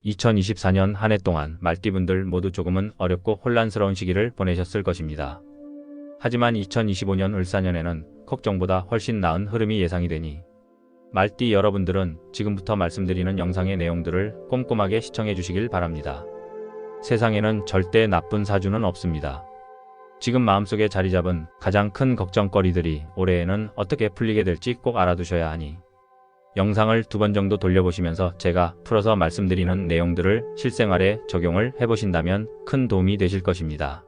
2024년 한 해 동안 말띠분들 모두 조금은 어렵고 혼란스러운 시기를 보내셨을 것입니다. 하지만 2025년 을사년에는 걱정보다 훨씬 나은 흐름이 예상이 되니 말띠 여러분들은 지금부터 말씀드리는 영상의 내용들을 꼼꼼하게 시청해 주시길 바랍니다. 세상에는 절대 나쁜 사주는 없습니다. 지금 마음속에 자리 잡은 가장 큰 걱정거리들이 올해에는 어떻게 풀리게 될지 꼭 알아두셔야 하니 영상을 2번 정도 돌려보시면서 제가 풀어서 말씀드리는 내용들을 실생활에 적용을 해보신다면 큰 도움이 되실 것입니다.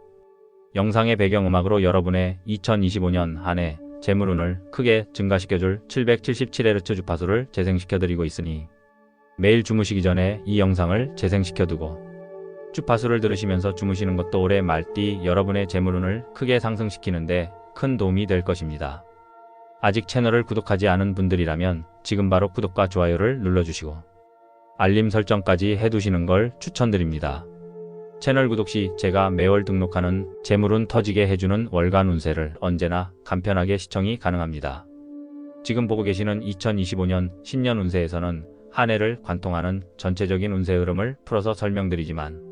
영상의 배경음악으로 여러분의 2025년 한 해 재물운을 크게 증가시켜줄 777Hz 주파수를 재생시켜드리고 있으니 매일 주무시기 전에 이 영상을 재생시켜두고 주파수를 들으시면서 주무시는 것도 올해 말띠 여러분의 재물운을 크게 상승시키는데 큰 도움이 될 것입니다. 아직 채널을 구독하지 않은 분들이라면 지금 바로 구독과 좋아요를 눌러주시고 알림 설정까지 해두시는 걸 추천드립니다. 채널 구독 시 제가 매월 등록하는 재물운 터지게 해주는 월간 운세를 언제나 간편하게 시청이 가능합니다. 지금 보고 계시는 2025년 신년 운세에서는 한 해를 관통하는 전체적인 운세 흐름을 풀어서 설명드리지만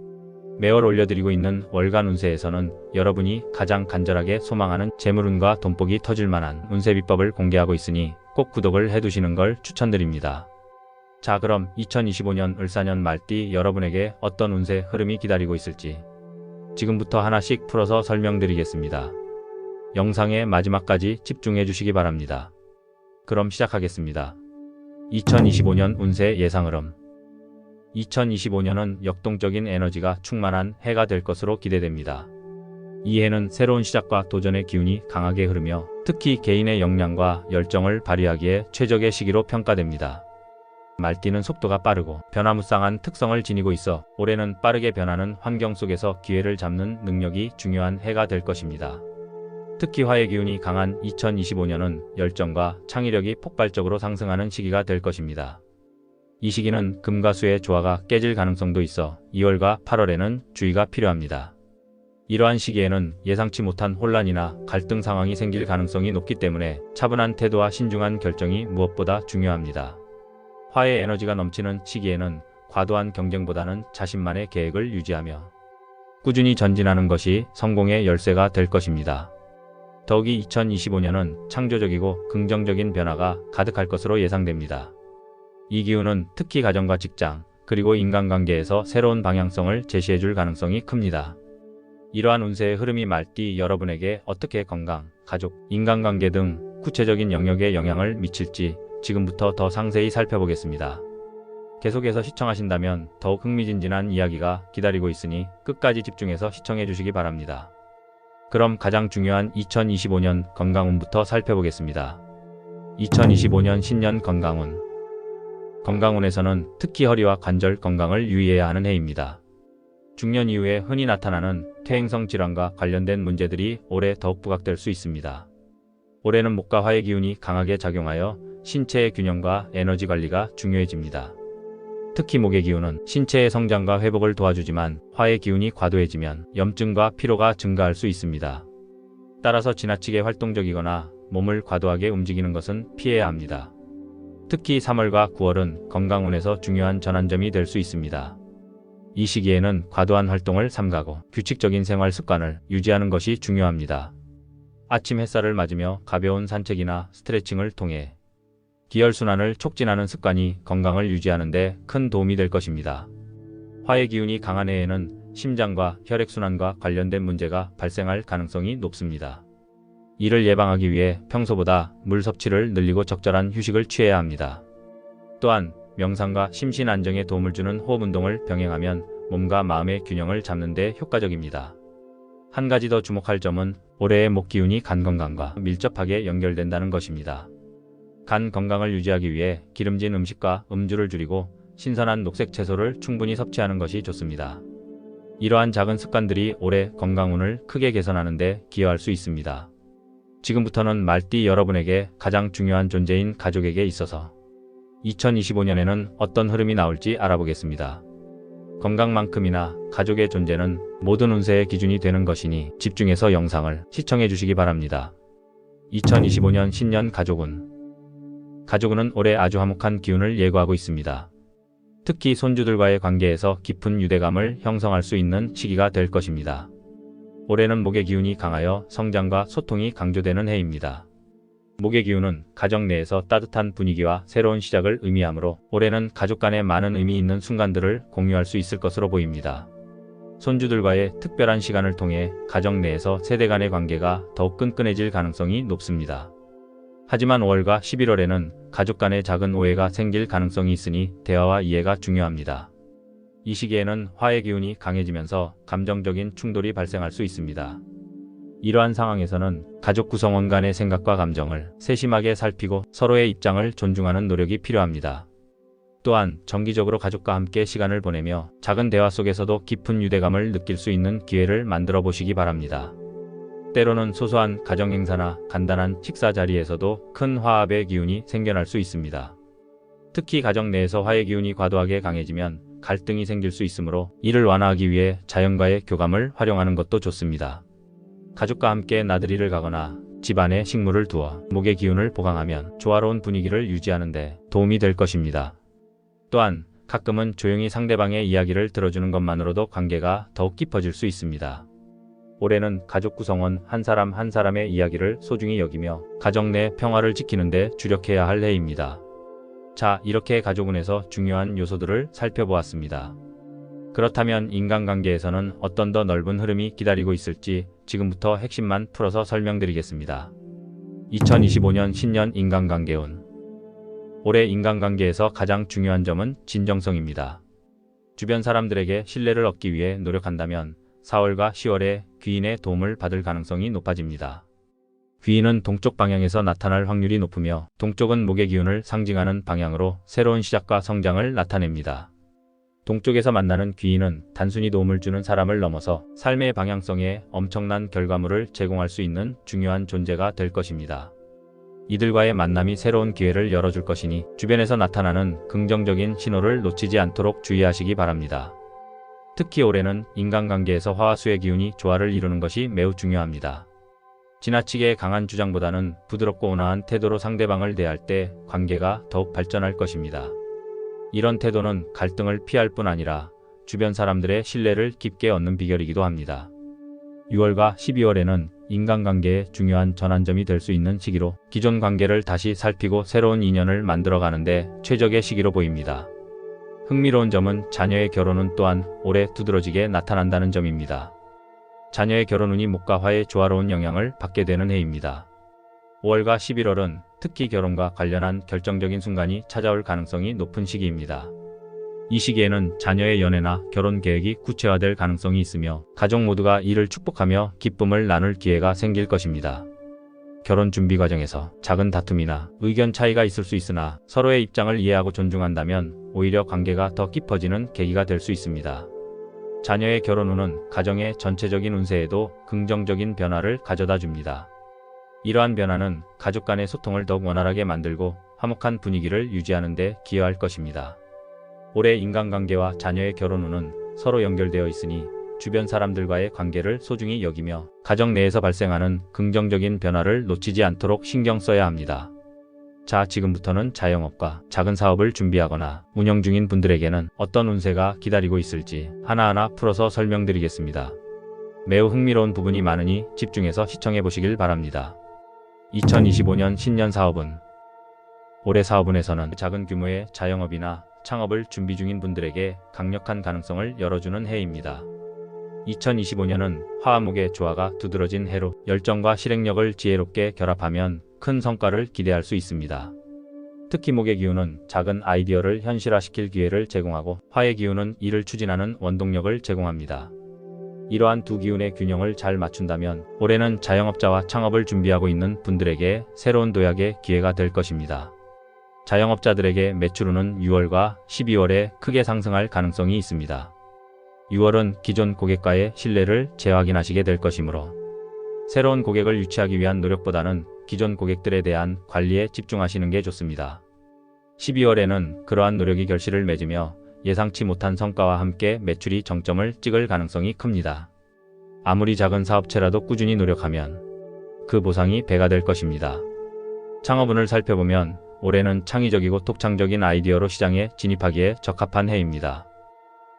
매월 올려드리고 있는 월간 운세에서는 여러분이 가장 간절하게 소망하는 재물운과 돈복이 터질 만한 운세 비법을 공개하고 있으니 꼭 구독을 해두시는 걸 추천드립니다. 자, 그럼 2025년 을사년 말띠 여러분에게 어떤 운세 흐름이 기다리고 있을지 지금부터 하나씩 풀어서 설명드리겠습니다. 영상의 마지막까지 집중해 주시기 바랍니다. 그럼 시작하겠습니다. 2025년 운세 예상 흐름. 2025년은 역동적인 에너지가 충만한 해가 될 것으로 기대됩니다. 이 해는 새로운 시작과 도전의 기운이 강하게 흐르며 특히 개인의 역량과 열정을 발휘하기에 최적의 시기로 평가됩니다. 말띠는 속도가 빠르고 변화무쌍한 특성을 지니고 있어 올해는 빠르게 변하는 환경 속에서 기회를 잡는 능력이 중요한 해가 될 것입니다. 특히 화의 기운이 강한 2025년은 열정과 창의력이 폭발적으로 상승하는 시기가 될 것입니다. 이 시기는 금과 수의 조화가 깨질 가능성도 있어 2월과 8월에는 주의가 필요합니다. 이러한 시기에는 예상치 못한 혼란이나 갈등 상황이 생길 가능성이 높기 때문에 차분한 태도와 신중한 결정이 무엇보다 중요합니다. 화의 에너지가 넘치는 시기에는 과도한 경쟁보다는 자신만의 계획을 유지하며 꾸준히 전진하는 것이 성공의 열쇠가 될 것입니다. 더욱이 2025년은 창조적이고 긍정적인 변화가 가득할 것으로 예상됩니다. 이 기운은 특히 가정과 직장, 그리고 인간관계에서 새로운 방향성을 제시해줄 가능성이 큽니다. 이러한 운세의 흐름이 말띠 여러분에게 어떻게 건강, 가족, 인간관계 등 구체적인 영역에 영향을 미칠지 지금부터 더 상세히 살펴보겠습니다. 계속해서 시청하신다면 더욱 흥미진진한 이야기가 기다리고 있으니 끝까지 집중해서 시청해 주시기 바랍니다. 그럼 가장 중요한 2025년 건강운부터 살펴보겠습니다. 2025년 신년 건강운. 건강운에서는 특히 허리와 관절 건강을 유의해야 하는 해입니다. 중년 이후에 흔히 나타나는 퇴행성 질환과 관련된 문제들이 올해 더욱 부각될 수 있습니다. 올해는 목과 화의 기운이 강하게 작용하여 신체의 균형과 에너지 관리가 중요해집니다. 특히 목의 기운은 신체의 성장과 회복을 도와주지만 화의 기운이 과도해지면 염증과 피로가 증가할 수 있습니다. 따라서 지나치게 활동적이거나 몸을 과도하게 움직이는 것은 피해야 합니다. 특히 3월과 9월은 건강운에서 중요한 전환점이 될 수 있습니다. 이 시기에는 과도한 활동을 삼가고 규칙적인 생활 습관을 유지하는 것이 중요합니다. 아침 햇살을 맞으며 가벼운 산책이나 스트레칭을 통해 기혈순환을 촉진하는 습관이 건강을 유지하는 데 큰 도움이 될 것입니다. 화의 기운이 강한 해에는 심장과 혈액순환과 관련된 문제가 발생할 가능성이 높습니다. 이를 예방하기 위해 평소보다 물 섭취를 늘리고 적절한 휴식을 취해야 합니다. 또한 명상과 심신 안정에 도움을 주는 호흡 운동을 병행하면 몸과 마음의 균형을 잡는 데 효과적입니다. 한 가지 더 주목할 점은 올해의 목 기운이 간 건강과 밀접하게 연결된다는 것입니다. 간 건강을 유지하기 위해 기름진 음식과 음주를 줄이고 신선한 녹색 채소를 충분히 섭취하는 것이 좋습니다. 이러한 작은 습관들이 올해 건강운을 크게 개선하는 데 기여할 수 있습니다. 지금부터는 말띠 여러분에게 가장 중요한 존재인 가족에게 있어서 2025년에는 어떤 흐름이 나올지 알아보겠습니다. 건강만큼이나 가족의 존재는 모든 운세의 기준이 되는 것이니 집중해서 영상을 시청해 주시기 바랍니다. 2025년 신년 가족운. 가족운은 올해 아주 화목한 기운을 예고하고 있습니다. 특히 손주들과의 관계에서 깊은 유대감을 형성할 수 있는 시기가 될 것입니다. 올해는 목의 기운이 강하여 성장과 소통이 강조되는 해입니다. 목의 기운은 가정 내에서 따뜻한 분위기와 새로운 시작을 의미하므로 올해는 가족 간에 많은 의미 있는 순간들을 공유할 수 있을 것으로 보입니다. 손주들과의 특별한 시간을 통해 가정 내에서 세대 간의 관계가 더욱 끈끈해질 가능성이 높습니다. 하지만 5월과 11월에는 가족 간의 작은 오해가 생길 가능성이 있으니 대화와 이해가 중요합니다. 이 시기에는 화의 기운이 강해지면서 감정적인 충돌이 발생할 수 있습니다. 이러한 상황에서는 가족 구성원 간의 생각과 감정을 세심하게 살피고 서로의 입장을 존중하는 노력이 필요합니다. 또한 정기적으로 가족과 함께 시간을 보내며 작은 대화 속에서도 깊은 유대감을 느낄 수 있는 기회를 만들어 보시기 바랍니다. 때로는 소소한 가정 행사나 간단한 식사 자리에서도 큰 화합의 기운이 생겨날 수 있습니다. 특히 가정 내에서 화의 기운이 과도하게 강해지면 갈등이 생길 수 있으므로 이를 완화하기 위해 자연과의 교감을 활용하는 것도 좋습니다. 가족과 함께 나들이를 가거나 집안에 식물을 두어 목의 기운을 보강하면 조화로운 분위기를 유지하는 데 도움이 될 것입니다. 또한 가끔은 조용히 상대방의 이야기를 들어주는 것만으로도 관계가 더욱 깊어질 수 있습니다. 올해는 가족 구성원 한 사람 한 사람의 이야기를 소중히 여기며 가정 내 평화를 지키는 데 주력해야 할 해입니다. 자, 이렇게 가족운에서 중요한 요소들을 살펴보았습니다. 그렇다면 인간관계에서는 어떤 더 넓은 흐름이 기다리고 있을지 지금부터 핵심만 풀어서 설명드리겠습니다. 2025년 신년 인간관계운. 올해 인간관계에서 가장 중요한 점은 진정성입니다. 주변 사람들에게 신뢰를 얻기 위해 노력한다면 4월과 10월에 귀인의 도움을 받을 가능성이 높아집니다. 귀인은 동쪽 방향에서 나타날 확률이 높으며 동쪽은 목의 기운을 상징하는 방향으로 새로운 시작과 성장을 나타냅니다. 동쪽에서 만나는 귀인은 단순히 도움을 주는 사람을 넘어서 삶의 방향성에 엄청난 결과물을 제공할 수 있는 중요한 존재가 될 것입니다. 이들과의 만남이 새로운 기회를 열어줄 것이니 주변에서 나타나는 긍정적인 신호를 놓치지 않도록 주의하시기 바랍니다. 특히 올해는 인간관계에서 화와 수의 기운이 조화를 이루는 것이 매우 중요합니다. 지나치게 강한 주장보다는 부드럽고 온화한 태도로 상대방을 대할 때 관계가 더욱 발전할 것입니다. 이런 태도는 갈등을 피할 뿐 아니라 주변 사람들의 신뢰를 깊게 얻는 비결이기도 합니다. 6월과 12월에는 인간관계의 중요한 전환점이 될 수 있는 시기로 기존 관계를 다시 살피고 새로운 인연을 만들어가는데 최적의 시기로 보입니다. 흥미로운 점은 자녀의 결혼운 또한 올해 두드러지게 나타난다는 점입니다. 자녀의 결혼운이 목과 화의 조화로운 영향을 받게 되는 해입니다. 5월과 11월은 특히 결혼과 관련한 결정적인 순간이 찾아올 가능성이 높은 시기입니다. 이 시기에는 자녀의 연애나 결혼 계획이 구체화될 가능성이 있으며 가족 모두가 이를 축복하며 기쁨을 나눌 기회가 생길 것입니다. 결혼 준비 과정에서 작은 다툼이나 의견 차이가 있을 수 있으나 서로의 입장을 이해하고 존중한다면 오히려 관계가 더 깊어지는 계기가 될 수 있습니다. 자녀의 결혼운은 가정의 전체적인 운세에도 긍정적인 변화를 가져다 줍니다. 이러한 변화는 가족 간의 소통을 더욱 원활하게 만들고 화목한 분위기를 유지하는 데 기여할 것입니다. 올해 인간관계와 자녀의 결혼운은 서로 연결되어 있으니 주변 사람들과의 관계를 소중히 여기며 가정 내에서 발생하는 긍정적인 변화를 놓치지 않도록 신경 써야 합니다. 자, 지금부터는 자영업과 작은 사업을 준비하거나 운영 중인 분들에게는 어떤 운세가 기다리고 있을지 하나하나 풀어서 설명드리겠습니다. 매우 흥미로운 부분이 많으니 집중해서 시청해 보시길 바랍니다. 2025년 신년 사업은. 올해 사업운에서는 작은 규모의 자영업이나 창업을 준비 중인 분들에게 강력한 가능성을 열어주는 해입니다. 2025년은 화목의 조화가 두드러진 해로 열정과 실행력을 지혜롭게 결합하면 큰 성과를 기대할 수 있습니다. 특히 목의 기운은 작은 아이디어를 현실화시킬 기회를 제공하고 화의 기운은 이를 추진하는 원동력을 제공합니다. 이러한 두 기운의 균형을 잘 맞춘다면 올해는 자영업자와 창업을 준비하고 있는 분들에게 새로운 도약의 기회가 될 것입니다. 자영업자들에게 매출운은 6월과 12월에 크게 상승할 가능성이 있습니다. 6월은 기존 고객과의 신뢰를 재확인하시게 될 것이므로 새로운 고객을 유치하기 위한 노력보다는 기존 고객들에 대한 관리에 집중하시는 게 좋습니다. 12월에는 그러한 노력이 결실을 맺으며 예상치 못한 성과와 함께 매출이 정점을 찍을 가능성이 큽니다. 아무리 작은 사업체라도 꾸준히 노력하면 그 보상이 배가 될 것입니다. 창업운을 살펴보면 올해는 창의적이고 독창적인 아이디어로 시장에 진입하기에 적합한 해입니다.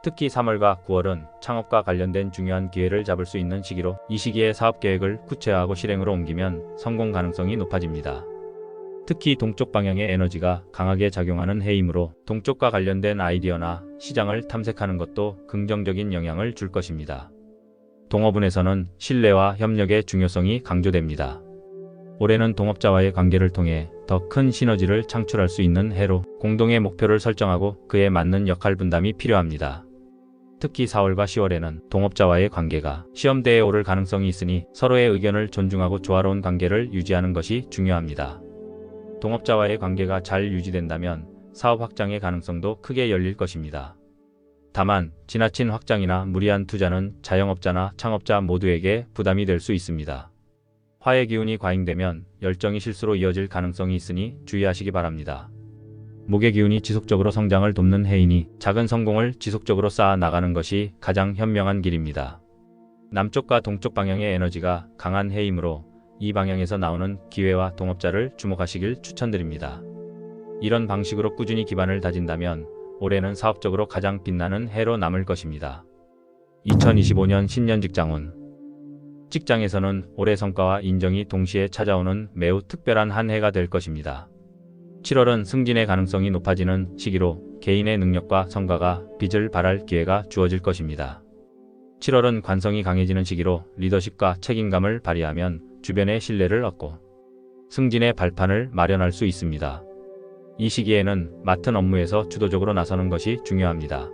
특히 3월과 9월은 창업과 관련된 중요한 기회를 잡을 수 있는 시기로 이 시기에 사업 계획을 구체화하고 실행으로 옮기면 성공 가능성이 높아집니다. 특히 동쪽 방향의 에너지가 강하게 작용하는 해이므로 동쪽과 관련된 아이디어나 시장을 탐색하는 것도 긍정적인 영향을 줄 것입니다. 동업운에서는 신뢰와 협력의 중요성이 강조됩니다. 올해는 동업자와의 관계를 통해 더 큰 시너지를 창출할 수 있는 해로 공동의 목표를 설정하고 그에 맞는 역할 분담이 필요합니다. 특히 4월과 10월에는 동업자와의 관계가 시험대에 오를 가능성이 있으니 서로의 의견을 존중하고 조화로운 관계를 유지하는 것이 중요합니다. 동업자와의 관계가 잘 유지된다면 사업 확장의 가능성도 크게 열릴 것입니다. 다만 지나친 확장이나 무리한 투자는 자영업자나 창업자 모두에게 부담이 될 수 있습니다. 화의 기운이 과잉되면 열정이 실수로 이어질 가능성이 있으니 주의하시기 바랍니다. 목의 기운이 지속적으로 성장을 돕는 해이니 작은 성공을 지속적으로 쌓아 나가는 것이 가장 현명한 길입니다. 남쪽과 동쪽 방향의 에너지가 강한 해이므로 이 방향에서 나오는 기회와 동업자를 주목하시길 추천드립니다. 이런 방식으로 꾸준히 기반을 다진다면 올해는 사업적으로 가장 빛나는 해로 남을 것입니다. 2025년 신년 직장운. 직장에서는 올해 성과와 인정이 동시에 찾아오는 매우 특별한 한 해가 될 것입니다. 7월은 승진의 가능성이 높아지는 시기로 개인의 능력과 성과가 빚을 발할 기회가 주어질 것입니다. 7월은 관성이 강해지는 시기로 리더십과 책임감을 발휘하면 주변의 신뢰를 얻고 승진의 발판을 마련할 수 있습니다. 이 시기에는 맡은 업무에서 주도적으로 나서는 것이 중요합니다.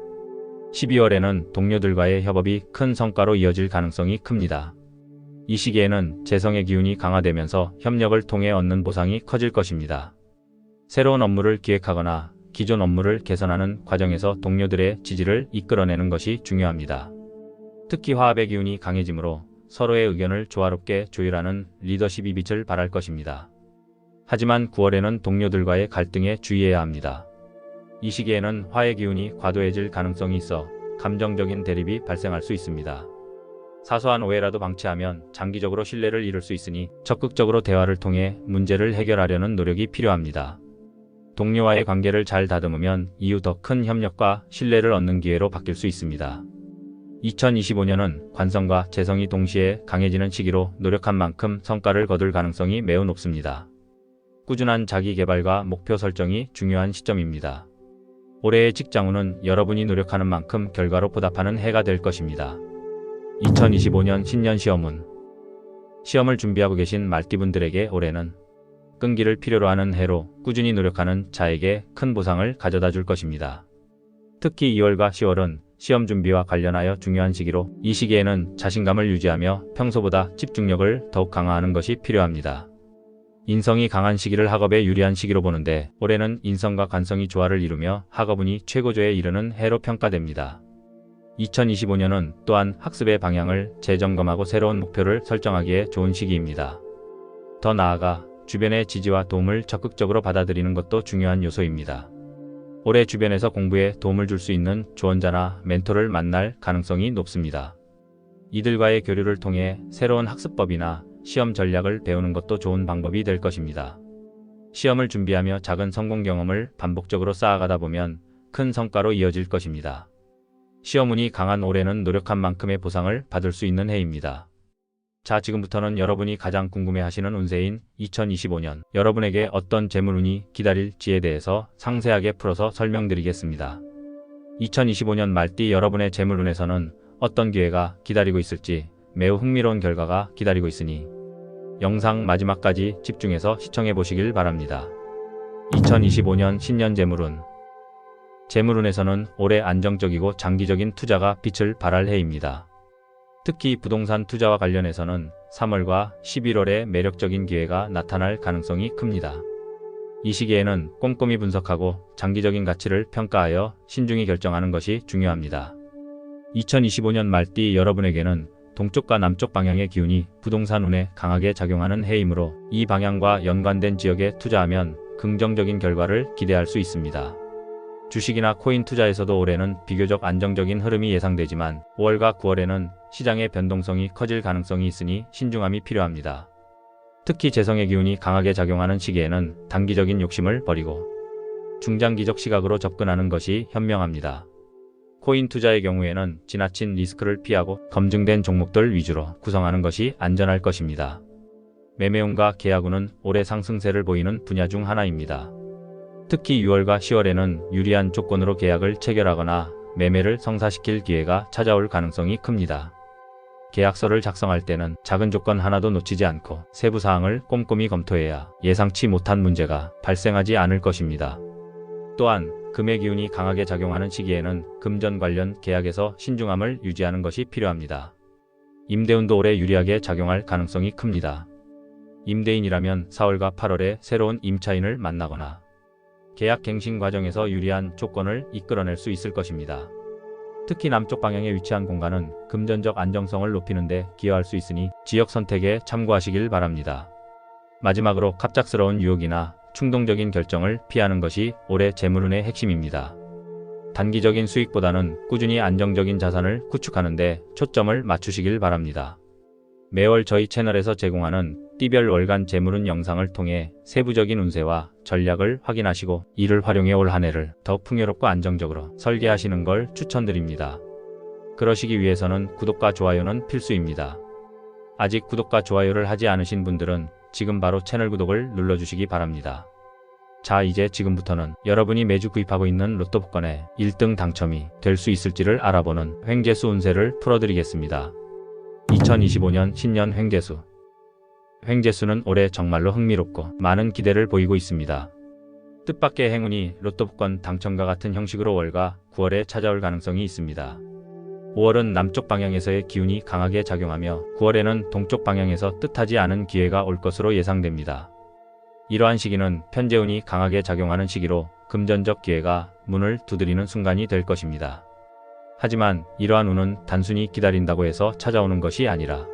12월에는 동료들과의 협업이 큰 성과로 이어질 가능성이 큽니다. 이 시기에는 재성의 기운이 강화되면서 협력을 통해 얻는 보상이 커질 것입니다. 새로운 업무를 기획하거나 기존 업무를 개선하는 과정에서 동료들의 지지를 이끌어내는 것이 중요합니다. 특히 화합의 기운이 강해지므로 서로의 의견을 조화롭게 조율하는 리더십이 빛을 발할 것입니다. 하지만 9월에는 동료들과의 갈등에 주의해야 합니다. 이 시기에는 화의 기운이 과도해질 가능성이 있어 감정적인 대립이 발생할 수 있습니다. 사소한 오해라도 방치하면 장기적으로 신뢰를 잃을 수 있으니 적극적으로 대화를 통해 문제를 해결하려는 노력이 필요합니다. 동료와의 관계를 잘 다듬으면 이후 더 큰 협력과 신뢰를 얻는 기회로 바뀔 수 있습니다. 2025년은 관성과 재성이 동시에 강해지는 시기로 노력한 만큼 성과를 거둘 가능성이 매우 높습니다. 꾸준한 자기 개발과 목표 설정이 중요한 시점입니다. 올해의 직장운은 여러분이 노력하는 만큼 결과로 보답하는 해가 될 것입니다. 2025년 신년 시험운. 시험을 준비하고 계신 말띠분들에게 올해는 끈기를 필요로 하는 해로 꾸준히 노력하는 자에게 큰 보상을 가져다 줄 것입니다. 특히 2월과 10월은 시험 준비와 관련하여 중요한 시기로 이 시기에는 자신감을 유지하며 평소보다 집중력을 더욱 강화하는 것이 필요합니다. 인성이 강한 시기를 학업에 유리한 시기로 보는데 올해는 인성과 관성이 조화를 이루며 학업운이 최고조에 이르는 해로 평가됩니다. 2025년은 또한 학습의 방향을 재점검하고 새로운 목표를 설정하기에 좋은 시기입니다. 더 나아가 주변의 지지와 도움을 적극적으로 받아들이는 것도 중요한 요소입니다. 올해 주변에서 공부에 도움을 줄 수 있는 조언자나 멘토를 만날 가능성이 높습니다. 이들과의 교류를 통해 새로운 학습법이나 시험 전략을 배우는 것도 좋은 방법이 될 것입니다. 시험을 준비하며 작은 성공 경험을 반복적으로 쌓아가다 보면 큰 성과로 이어질 것입니다. 시험운이 강한 올해는 노력한 만큼의 보상을 받을 수 있는 해입니다. 자, 지금부터는 여러분이 가장 궁금해하시는 운세인 2025년 여러분에게 어떤 재물운이 기다릴지에 대해서 상세하게 풀어서 설명드리겠습니다. 2025년 말띠 여러분의 재물운에서는 어떤 기회가 기다리고 있을지 매우 흥미로운 결과가 기다리고 있으니 영상 마지막까지 집중해서 시청해 보시길 바랍니다. 2025년 신년 재물운. 재물운에서는 올해 안정적이고 장기적인 투자가 빛을 발할 해입니다. 특히 부동산 투자와 관련해서는 3월과 11월에 매력적인 기회가 나타날 가능성이 큽니다. 이 시기에는 꼼꼼히 분석하고 장기적인 가치를 평가하여 신중히 결정하는 것이 중요합니다. 2025년 말띠 여러분에게는 동쪽과 남쪽 방향의 기운이 부동산 운에 강하게 작용하는 해이므로 이 방향과 연관된 지역에 투자하면 긍정적인 결과를 기대할 수 있습니다. 주식이나 코인 투자에서도 올해는 비교적 안정적인 흐름이 예상되지만 5월과 9월에는 시장의 변동성이 커질 가능성이 있으니 신중함이 필요합니다. 특히 재성의 기운이 강하게 작용하는 시기에는 단기적인 욕심을 버리고 중장기적 시각으로 접근하는 것이 현명합니다. 코인 투자의 경우에는 지나친 리스크를 피하고 검증된 종목들 위주로 구성하는 것이 안전할 것입니다. 매매운과 계약운은 올해 상승세를 보이는 분야 중 하나입니다. 특히 6월과 10월에는 유리한 조건으로 계약을 체결하거나 매매를 성사시킬 기회가 찾아올 가능성이 큽니다. 계약서를 작성할 때는 작은 조건 하나도 놓치지 않고 세부 사항을 꼼꼼히 검토해야 예상치 못한 문제가 발생하지 않을 것입니다. 또한 금의 기운이 강하게 작용하는 시기에는 금전 관련 계약에서 신중함을 유지하는 것이 필요합니다. 임대운도 올해 유리하게 작용할 가능성이 큽니다. 임대인이라면 4월과 8월에 새로운 임차인을 만나거나 계약 갱신 과정에서 유리한 조건을 이끌어낼 수 있을 것입니다. 특히 남쪽 방향에 위치한 공간은 금전적 안정성을 높이는 데 기여할 수 있으니 지역 선택에 참고하시길 바랍니다. 마지막으로 갑작스러운 유혹이나 충동적인 결정을 피하는 것이 올해 재물운의 핵심입니다. 단기적인 수익보다는 꾸준히 안정적인 자산을 구축하는 데 초점을 맞추시길 바랍니다. 매월 저희 채널에서 제공하는 띠별 월간 재물운 영상을 통해 세부적인 운세와 전략을 확인하시고 이를 활용해 올 한 해를 더욱 풍요롭고 안정적으로 설계하시는 걸 추천드립니다. 그러시기 위해서는 구독과 좋아요는 필수입니다. 아직 구독과 좋아요를 하지 않으신 분들은 지금 바로 채널 구독을 눌러주시기 바랍니다. 자, 이제 지금부터는 여러분이 매주 구입하고 있는 로또 복권의 1등 당첨이 될 수 있을지를 알아보는 횡재수 운세를 풀어드리겠습니다. 2025년 신년 횡재수. 횡재수는 올해 정말로 흥미롭고 많은 기대를 보이고 있습니다. 뜻밖의 행운이 로또 복권 당첨과 같은 형식으로 월과 9월에 찾아올 가능성이 있습니다. 5월은 남쪽 방향에서의 기운이 강하게 작용하며 9월에는 동쪽 방향에서 뜻하지 않은 기회가 올 것으로 예상됩니다. 이러한 시기는 편재운이 강하게 작용하는 시기로 금전적 기회가 문을 두드리는 순간이 될 것입니다. 하지만 이러한 운은 단순히 기다린다고 해서 찾아오는 것이 아니라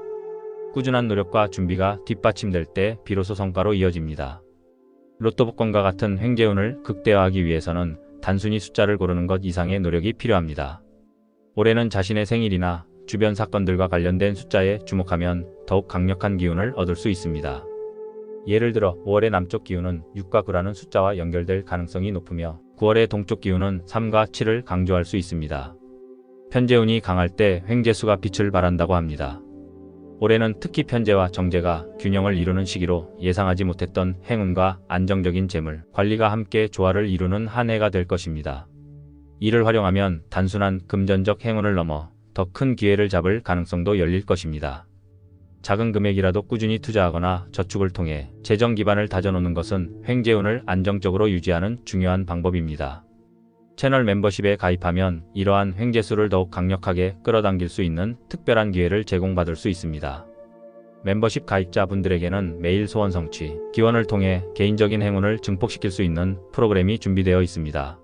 꾸준한 노력과 준비가 뒷받침될 때 비로소 성과로 이어집니다. 로또 복권과 같은 횡재운을 극대화하기 위해서는 단순히 숫자를 고르는 것 이상의 노력이 필요합니다. 올해는 자신의 생일이나 주변 사건들과 관련된 숫자에 주목하면 더욱 강력한 기운을 얻을 수 있습니다. 예를 들어 5월의 남쪽 기운은 6과 9라는 숫자와 연결될 가능성이 높으며 9월의 동쪽 기운은 3과 7을 강조할 수 있습니다. 편재운이 강할 때 횡재수가 빛을 발한다고 합니다. 올해는 특히 편재와 정재가 균형을 이루는 시기로 예상하지 못했던 행운과 안정적인 재물, 관리가 함께 조화를 이루는 한 해가 될 것입니다. 이를 활용하면 단순한 금전적 행운을 넘어 더 큰 기회를 잡을 가능성도 열릴 것입니다. 작은 금액이라도 꾸준히 투자하거나 저축을 통해 재정 기반을 다져놓는 것은 횡재운을 안정적으로 유지하는 중요한 방법입니다. 채널 멤버십에 가입하면 이러한 횡재수를 더욱 강력하게 끌어당길 수 있는 특별한 기회를 제공받을 수 있습니다. 멤버십 가입자분들에게는 매일 소원 성취, 기원을 통해 개인적인 행운을 증폭시킬 수 있는 프로그램이 준비되어 있습니다.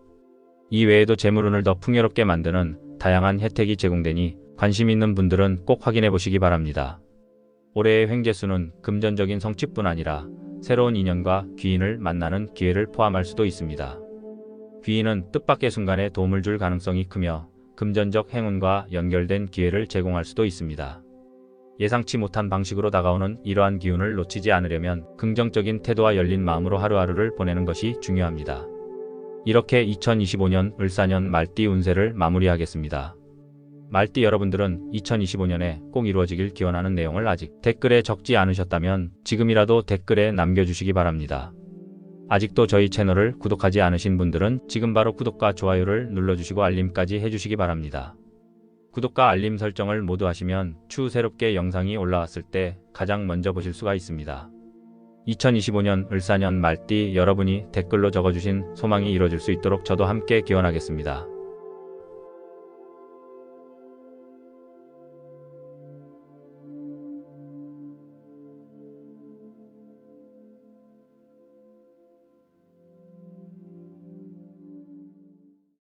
이 외에도 재물운을 더 풍요롭게 만드는 다양한 혜택이 제공되니 관심 있는 분들은 꼭 확인해 보시기 바랍니다. 올해의 횡재수는 금전적인 성취뿐 아니라 새로운 인연과 귀인을 만나는 기회를 포함할 수도 있습니다. 귀인은 뜻밖의 순간에 도움을 줄 가능성이 크며 금전적 행운과 연결된 기회를 제공할 수도 있습니다. 예상치 못한 방식으로 다가오는 이러한 기운을 놓치지 않으려면 긍정적인 태도와 열린 마음으로 하루하루를 보내는 것이 중요합니다. 이렇게 2025년 을사년 말띠 운세를 마무리하겠습니다. 말띠 여러분들은 2025년에 꼭 이루어지길 기원하는 내용을 아직 댓글에 적지 않으셨다면 지금이라도 댓글에 남겨주시기 바랍니다. 아직도 저희 채널을 구독하지 않으신 분들은 지금 바로 구독과 좋아요를 눌러주시고 알림까지 해주시기 바랍니다. 구독과 알림 설정을 모두 하시면 추후 새롭게 영상이 올라왔을 때 가장 먼저 보실 수가 있습니다. 2025년 을사년 말띠 여러분이 댓글로 적어주신 소망이 이루어질 수 있도록 저도 함께 기원하겠습니다.